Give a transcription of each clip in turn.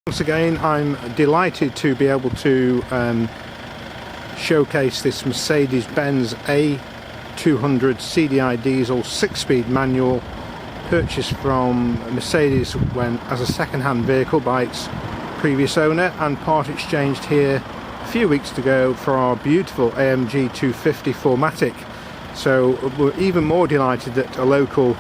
Once again, I'm delighted to be able to showcase this Mercedes Benz A200 CDi diesel 6-speed manual purchased from Mercedes as a second-hand vehicle by its previous owner, and part exchanged here a few weeks ago for our beautiful AMG 250 4MATIC. So we're even more delighted that a local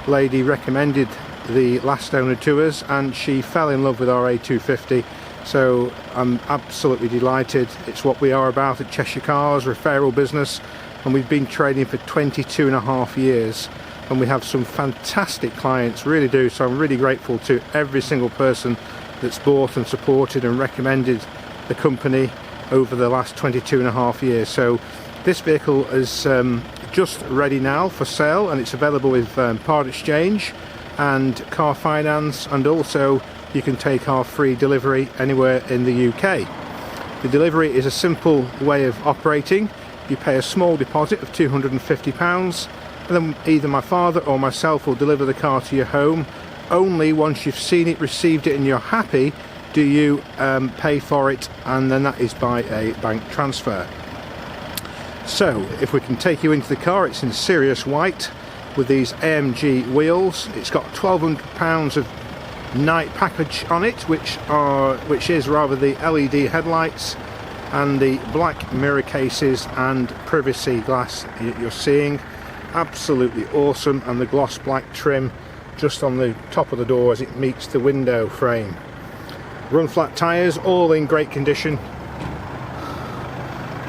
lady recommended the last owner to us, and she fell in love with our A250. So I'm absolutely delighted. It's what we are about at Cheshire Cars, referral business, and we've been trading for 22.5 years, and we have some fantastic clients, really do. So I'm really grateful to every single person that's bought and supported and recommended the company over the last 22.5 years. So this vehicle is just ready now for sale, and it's available with part exchange and car finance, and also you can take our free delivery anywhere in the UK. The delivery is a simple way of operating. You pay a small deposit of £250, and then either my father or myself will deliver the car to your home. Only once you've seen it, received it, and you're happy do you pay for it, and then that is by a bank transfer. So if we can take you into the car, it's in Sirius white with these AMG wheels. It's got £1,200 of night package on it, which is rather the LED headlights and the black mirror cases and privacy glass you're seeing. Absolutely awesome, and the gloss black trim just on the top of the door as it meets the window frame. Run flat tyres, all in great condition.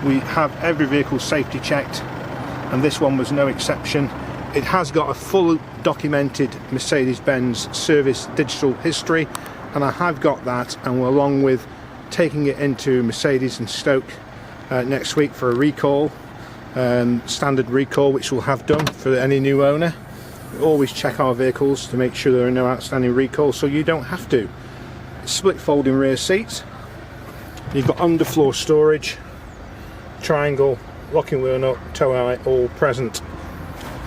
We have every vehicle safety checked, and this one was no exception. It has got a full documented Mercedes Benz service digital history, and I have got that, and we're along with taking it into Mercedes and Stoke next week for a recall, standard recall, which we'll have done for any new owner. We always check our vehicles to make sure there are no outstanding recalls, so you don't have to. Split folding rear seats. You've got underfloor storage, triangle, locking wheel nut, tow eye, all present.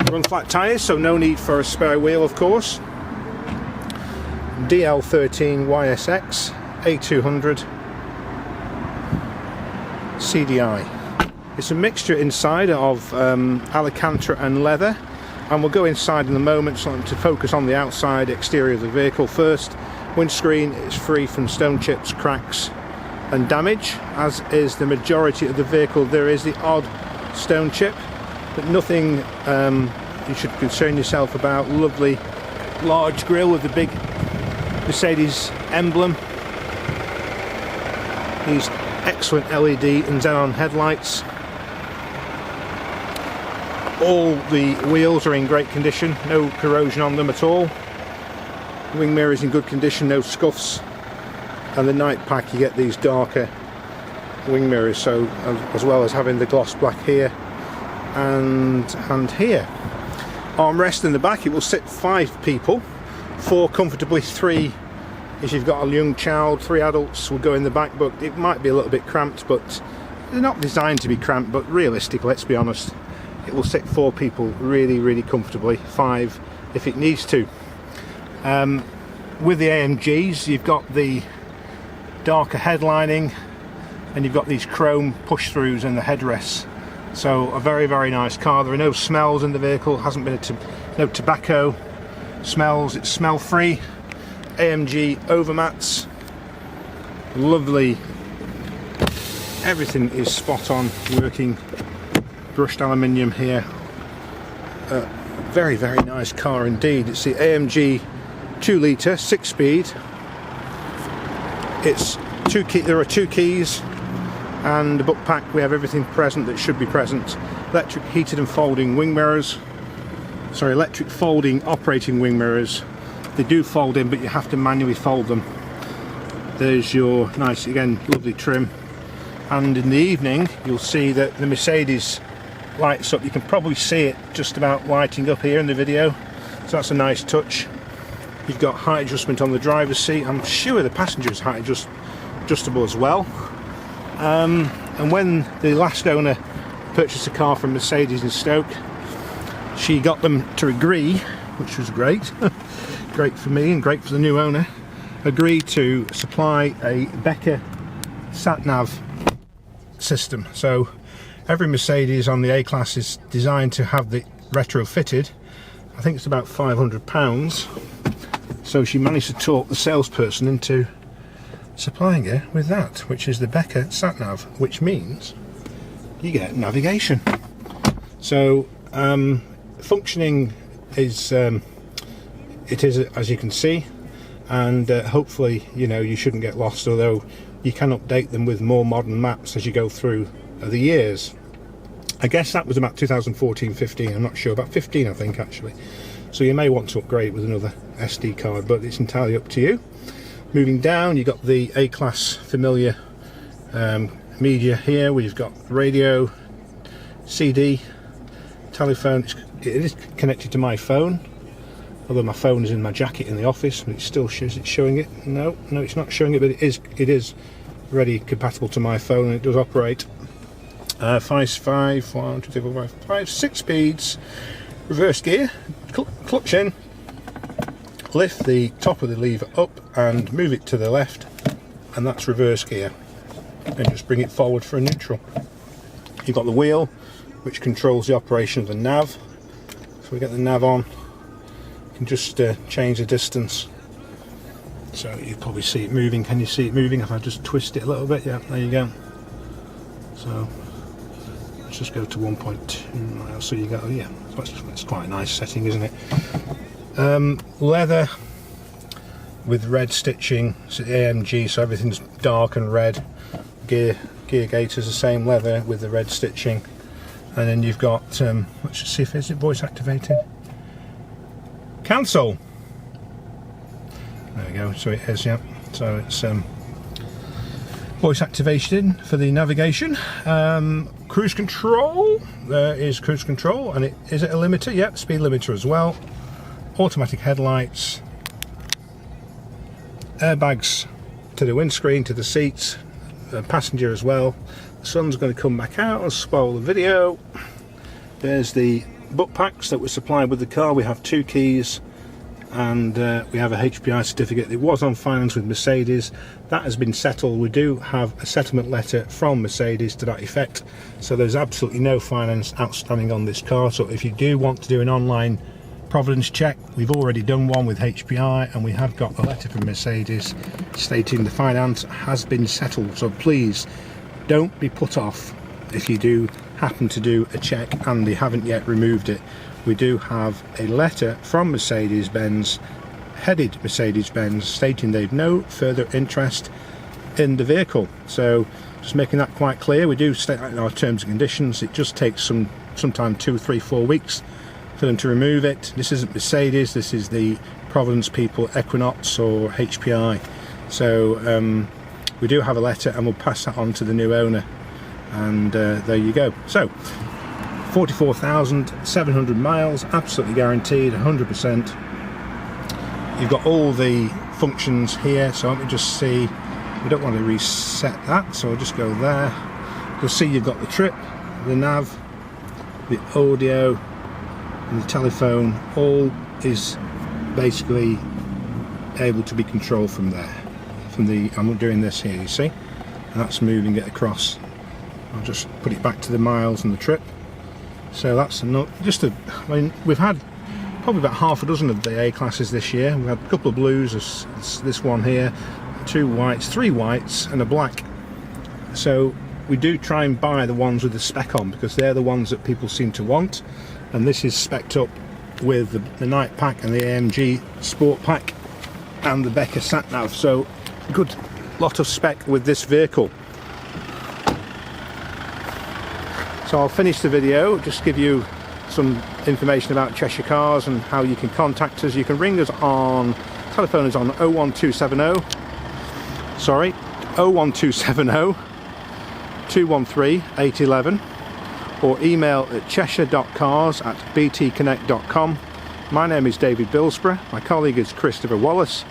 Run flat tyres, so no need for a spare wheel, of course. DL13 YSX A200 CDi. It's a mixture inside of Alcantara and leather, and we'll go inside in a moment so to focus on the outside exterior of the vehicle first. Windscreen is free from stone chips, cracks and damage, as is the majority of the vehicle. There is the odd stone chip, but nothing you should concern yourself about. Lovely large grille with the big Mercedes emblem. These excellent LED and xenon headlights. All the wheels are in great condition, no corrosion on them at all. Wing mirrors in good condition, no scuffs. And the night pack, you get these darker wing mirrors, so as well as having the gloss black here and here. Armrest in the back, it will sit 5 people, 4 comfortably, 3 if you've got a young child, 3 adults will go in the back, but it might be a little bit cramped, but they're not designed to be cramped, but realistic, let's be honest. It will sit 4 people really comfortably, 5 if it needs to. With the AMGs, you've got the darker headlining, and you've got these chrome push-throughs in the headrests. So a very nice car. There are no smells in the vehicle, hasn't been no tobacco smells, it's smell free. AMG overmats, lovely, everything is spot on, working, brushed aluminium here. Very nice car indeed. It's the AMG 2 litre 6-speed. It's there are 2 keys and the book pack. We have everything present that should be present. Electric heated and folding wing mirrors, sorry, electric folding operating wing mirrors. They do fold in, but you have to manually fold them. There's your nice, again, lovely trim, and in the evening you'll see that the Mercedes lights up. You can probably see it just about lighting up here in the video, so that's a nice touch. You've got height adjustment on the driver's seat. I'm sure the passenger's height adjustable as well. And when the last owner purchased a car from Mercedes in Stoke, she got them to agree, which was great. Great for me and great for the new owner, agreed to supply a Becker Sat Nav system. So every Mercedes on the A-Class is designed to have the retrofitted. I think it's about £500. So she managed to talk the salesperson into supplying her with that, which is the Becker Sat Nav, which means you get navigation. So functioning is it is, as you can see, and hopefully, you know, you shouldn't get lost, although you can update them with more modern maps as you go through the years. I guess that was about 2014-15, I'm not sure, about 15 I think actually. So you may want to upgrade it with another SD card, but it's entirely up to you. Moving down, you've got the A-Class familiar media here. We've got radio, CD, telephone. It is connected to my phone, although my phone is in my jacket in the office, but it still shows. It's showing it. No, it's not showing it, but it is ready, compatible to my phone, and it does operate. 5 6 speeds, reverse gear, clutch in, lift the top of the lever up and move it to the left, and that's reverse gear, and just bring it forward for a neutral. You've got the wheel, which controls the operation of the nav. So we get the nav on, you can just change the distance. So you probably see it moving. Can you see it moving if I just twist it a little bit? Yeah, there you go. So let's just go to 1.2 miles. So you go, yeah, that's quite a nice setting, isn't it? Leather with red stitching. It's AMG, so everything's dark and red. Gear gaiters the same leather with the red stitching. And then you've got, let's just see if is it voice activated. Cancel. There we go. So it is, yeah. So it's voice activation for the navigation. Cruise control. There is cruise control, and is it a limiter? Yep, speed limiter as well. Automatic headlights. Airbags to the windscreen, to the seats. Passenger as well. The sun's going to come back out and spoil the video. There's the book packs that were supplied with the car. We have 2 keys, and we have a HPI certificate. It was on finance with Mercedes. That has been settled. We do have a settlement letter from Mercedes to that effect, so there's absolutely no finance outstanding on this car. So if you do want to do an online provenance check, we've already done one with HPI, and we have got a letter from Mercedes stating the finance has been settled. So please don't be put off if you do happen to do a check and they haven't yet removed it. We do have a letter from Mercedes Benz, headed Mercedes Benz, stating they've no further interest in the vehicle. So just making that quite clear. We do state that in our terms and conditions. It just takes sometime 2, 3, 4 weeks for them to remove it. This isn't Mercedes, this is the Providence people, Equinox or HPI. So we do have a letter, and we'll pass that on to the new owner, and there you go. So 44,700 miles, absolutely guaranteed, 100%. You've got all the functions here, so let me just see. We don't want to reset that, so I'll just go there. You'll see you've got the trip, the nav, the audio and the telephone. All is basically able to be controlled from there. I'm doing this here, you see, and that's moving it across. I'll just put it back to the miles and the trip. So that's I mean, we've had probably about half a dozen of the A classes this year. We've had a couple of blues, this one here, 2 whites, 3 whites and a black. So we do try and buy the ones with the spec on, because they're the ones that people seem to want, and this is spec'd up with the night pack and the AMG sport pack and the Becker Sat Nav. So good lot of spec with this vehicle. So I'll finish the video, just give you some information about Cheshire Cars and how you can contact us. You can ring us on, telephone is on 01270 213 811, or email at cheshire.cars@btconnect.com. My name is David Bilsborough, my colleague is Christopher Wallace,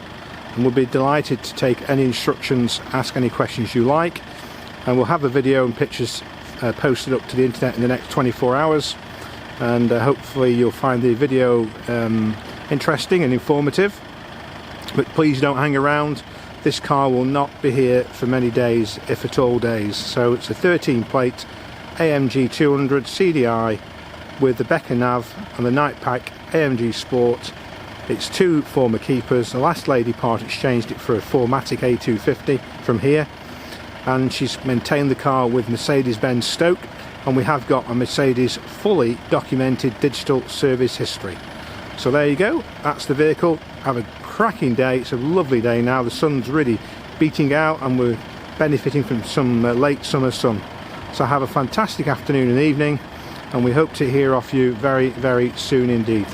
and we'll be delighted to take any instructions, ask any questions you like, and we'll have the video and pictures posted up to the internet in the next 24 hours, and hopefully you'll find the video interesting and informative. but please don't hang around. This car will not be here for many days, if at all days. So it's a 13 plate AMG 200 CDi with the Becker Nav and the Night Pack AMG Sport. It's two former keepers. The last lady part exchanged it for a 4MATIC A250 from here, and she's maintained the car with Mercedes Benz Stoke, and we have got a Mercedes fully documented digital service history. So there you go, that's the vehicle. Have a cracking day. It's a lovely day now. The sun's really beating out and we're benefiting from some late summer sun. So have a fantastic afternoon and evening, and we hope to hear off you very, very soon indeed.